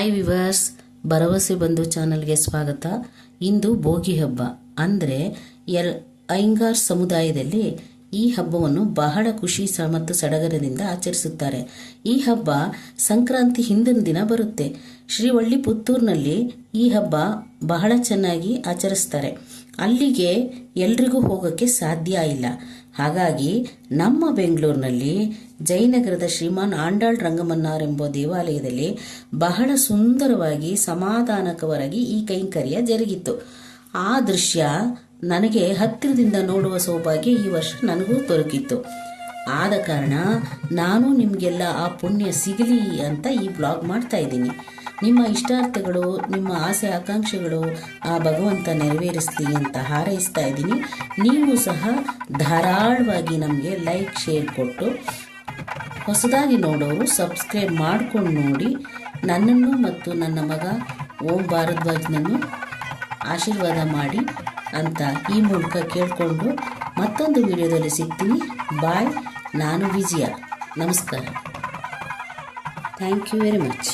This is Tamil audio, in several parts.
ಹಾಯ್ ವಿವರ್ಸ್, ಭರವಸೆ ಬಂಧು ಚಾನಲ್ಗೆ ಸ್ವಾಗತ. ಇಂದು ಭೋಗಿ ಹಬ್ಬ. ಅಂದರೆ ಅಯ್ಯಂಗಾರ್ ಸಮುದಾಯದಲ್ಲಿ ಈ ಹಬ್ಬವನ್ನು ಬಹಳ ಖುಷಿ ಮತ್ತು ಸಡಗರದಿಂದ ಆಚರಿಸುತ್ತಾರೆ. ಈ ಹಬ್ಬ ಸಂಕ್ರಾಂತಿ ಹಿಂದಿನ ದಿನ ಬರುತ್ತೆ. ಶ್ರೀವಳ್ಳಿಪುತ್ತೂರಿನಲ್ಲಿ ಈ ಹಬ್ಬ ಬಹಳ ಚೆನ್ನಾಗಿ ಆಚರಿಸ್ತಾರೆ. ಅಲ್ಲಿಗೆ ಎಲ್ರಿಗೂ ಹೋಗೋಕ್ಕೆ ಸಾಧ್ಯ ಇಲ್ಲ. ಹಾಗಾಗಿ ನಮ್ಮ ಬೆಂಗಳೂರಿನಲ್ಲಿ ಜಯನಗರದ ಶ್ರೀಮಾನ್ ಆಂಡಾಳ್ ರಂಗಮನ್ನಾರ್ ಎಂಬ ದೇವಾಲಯದಲ್ಲಿ ಬಹಳ ಸುಂದರವಾಗಿ ಸಮಾಧಾನಕರವಾಗಿ ಈ ಕೈಂಕರ್ಯ ಜರುಗಿತು. ಆ ದೃಶ್ಯ ನನಗೆ ಹತ್ತಿರದಿಂದ ನೋಡುವ ಸೌಭಾಗ್ಯ ಈ ವರ್ಷ ನನಗೂ ದೊರಕಿತ್ತು. ಆದ ಕಾರಣ ನಾನು ನಿಮಗೆಲ್ಲ ಆ ಪುಣ್ಯ ಸಿಗಲಿ ಅಂತ ಈ ಬ್ಲಾಗ್ ಮಾಡ್ತಾ ಇದ್ದೀನಿ. ನಿಮ್ಮ ಇಷ್ಟಾರ್ಥಗಳು, ನಿಮ್ಮ ಆಸೆ ಆಕಾಂಕ್ಷೆಗಳು ಆ ಭಗವಂತ ನೆರವೇರಿಸಲಿ ಅಂತ ಹಾರೈಸ್ತಾ ಇದ್ದೀನಿ. ನೀವು ಸಹ ಧಾರಾಳವಾಗಿ ನಮಗೆ ಲೈಕ್, ಶೇರ್ ಕೊಟ್ಟು ಹೊಸದಾಗಿ ನೋಡೋರು ಸಬ್ಸ್ಕ್ರೈಬ್ ಮಾಡ್ಕೊಂಡು ನೋಡಿ. ನನ್ನನ್ನು ಮತ್ತು ನನ್ನ ಮಗ ಓಂ ಭಾರದ್ವಾಜ್ನನ್ನು ಆಶೀರ್ವಾದ ಮಾಡಿ ಅಂತ ಈ ಮೂಲಕ ಕೇಳಿಕೊಂಡು ಮತ್ತೊಂದು ವಿಡಿಯೋದಲ್ಲಿ ಸಿಗ್ತೀನಿ. ಬಾಯ್. ನಾನು ವಿಜಯ. ನಮಸ್ಕಾರ. Thank you very much.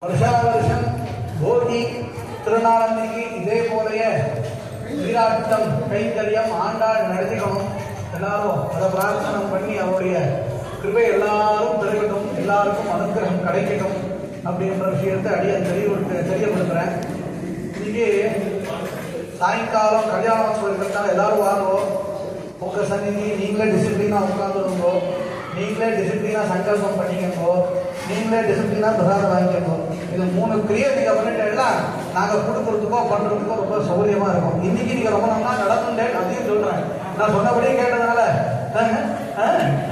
வருஷாவருஷம் போகி திருநாளன்னைக்கு இதே போலைய நீராட்டம் கைங்கரியம் ஆண்டாள் நடத்திக்கணும். எல்லாரும் அதை பிரார்த்தனை பண்ணி அவருடைய கிருபை எல்லாரும் பெருகட்டும், எல்லாருக்கும் அனுகிரகம் கிடைக்கட்டும் அப்படின்ற விஷயத்தை தெரியப்படுத்துகிறேன். இன்னைக்கு சாயங்காலம் கல்யாணம் இருக்கிறதால எல்லாரும் வாங்குவோம். உங்கள் சந்நிதி நீங்களே டிசிப்ளினாக உட்காந்துருங்கோ, நீங்களே டிசிப்ளினாக சங்கல்பம் பண்ணிக்கங்கோ, நீங்களே டிசிப்ளினாக பிரசாதம் வாங்கிக்கோ. இது 3 கிரியை நீங்கள் பண்ணிட்டேன்னா நாங்கள் கொடுக்குறதுக்கோ பண்ணுறதுக்கோ ரொம்ப சௌகரியமாக இருக்கும். இன்றைக்கி நீங்கள் ரொம்ப நல்லா நடந்துட்டேன் அதையும் சொல்கிறேன். நான் சொன்னபடியே கேட்டதுனால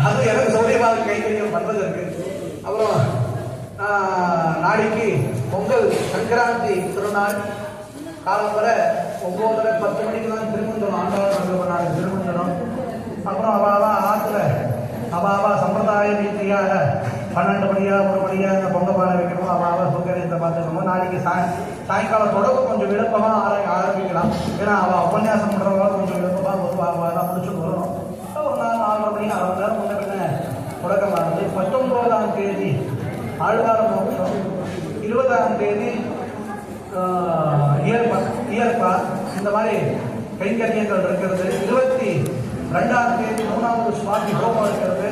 அது எனக்கு சௌகரியமாக கைங்கரியம் பண்ணுறது இருக்குது. அப்புறம் நாளைக்கு பொங்கல் சங்கராந்தி திருநாள் காலம்பரை 9:10 மணிக்கு தான் திருமஞ்சனம், ஆண்டாள் ರಂಗಮನ್ನಾர் திருமஞ்சனம். அப்புறம் அவாவா ஆற்றுல அவாவா சம்பிரதாய ரீதியாக 12 மணியா 1 மணியா இந்த பொங்க பானை வைக்கணும். அவாவா சுகரியத்தை பார்த்துக்கணும். நாளைக்கு சாயங்காலம் தொடர்பு கொஞ்சம் விழுப்பமாக ஆரம்பிக்கலாம். ஏன்னா அவள் உபன்யாசம் பண்ணுறவங்க கொஞ்சம் விழுப்பமாக தான் முடிச்சுட்டு வரணும். ஒரு 4:30 மணி 6 மணி நேரம் முன்ன தொடக்கமானது. 19ஆம் தேதி ஆழ்வார மோட்சம், 20ஆம் தேதி இயற்பா இந்த மாதிரி கைங்கரியங்கள் இருக்கிறது. 22ஆம் தேதி 3வது சுவாமி ஹோமம் இருக்கிறது.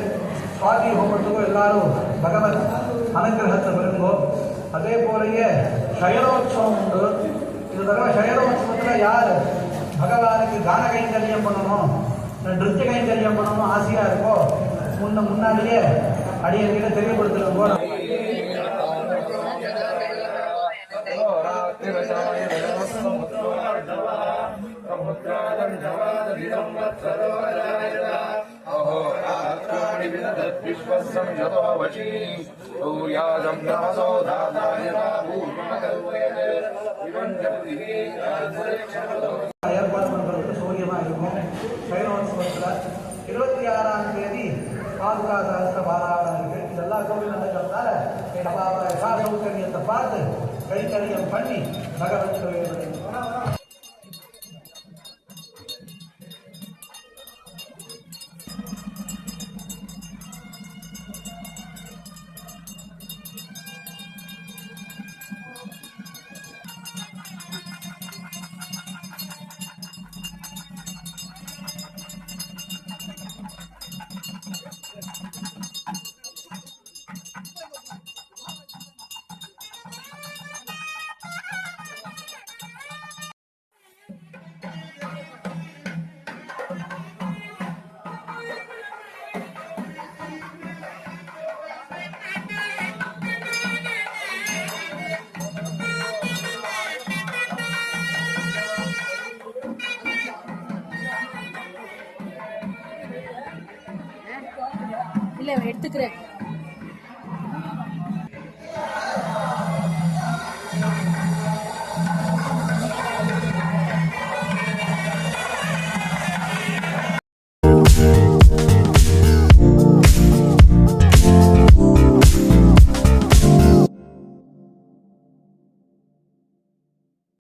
சுவாதி ஹோமத்துக்கும் எல்லாரும் பகவத் அனுகிரகத்தை பெறுங்கோ. அதே போலயே சயனோத்சவம் உண்டு. இது தடவை சயனோத்சவத்தில் யார் பகவானுக்கு கான கைங்கரியம் பண்ணணும், நிருத்திய கைங்கரியம் பண்ணணும் ஆசையாக இருக்கோ முன்னாடியே அடியன்கிட்ட தெரியப்படுத்துகிறோம். ஏற்பாடு பண்ணுறதுக்கு சௌரியமாக இருக்கும். சைனோத்சவத்தில் 26ஆம் தேதி பாதுகா சாஸ்திர பாராயணம் இருக்கு. இதெல்லாம் கோவில் நடக்கிறதுனால யசா சௌகரியத்தை பார்த்து கைத்தறியம் பண்ணி பகவத் கோவில் இல்லை எடுத்துக்கிறேன்.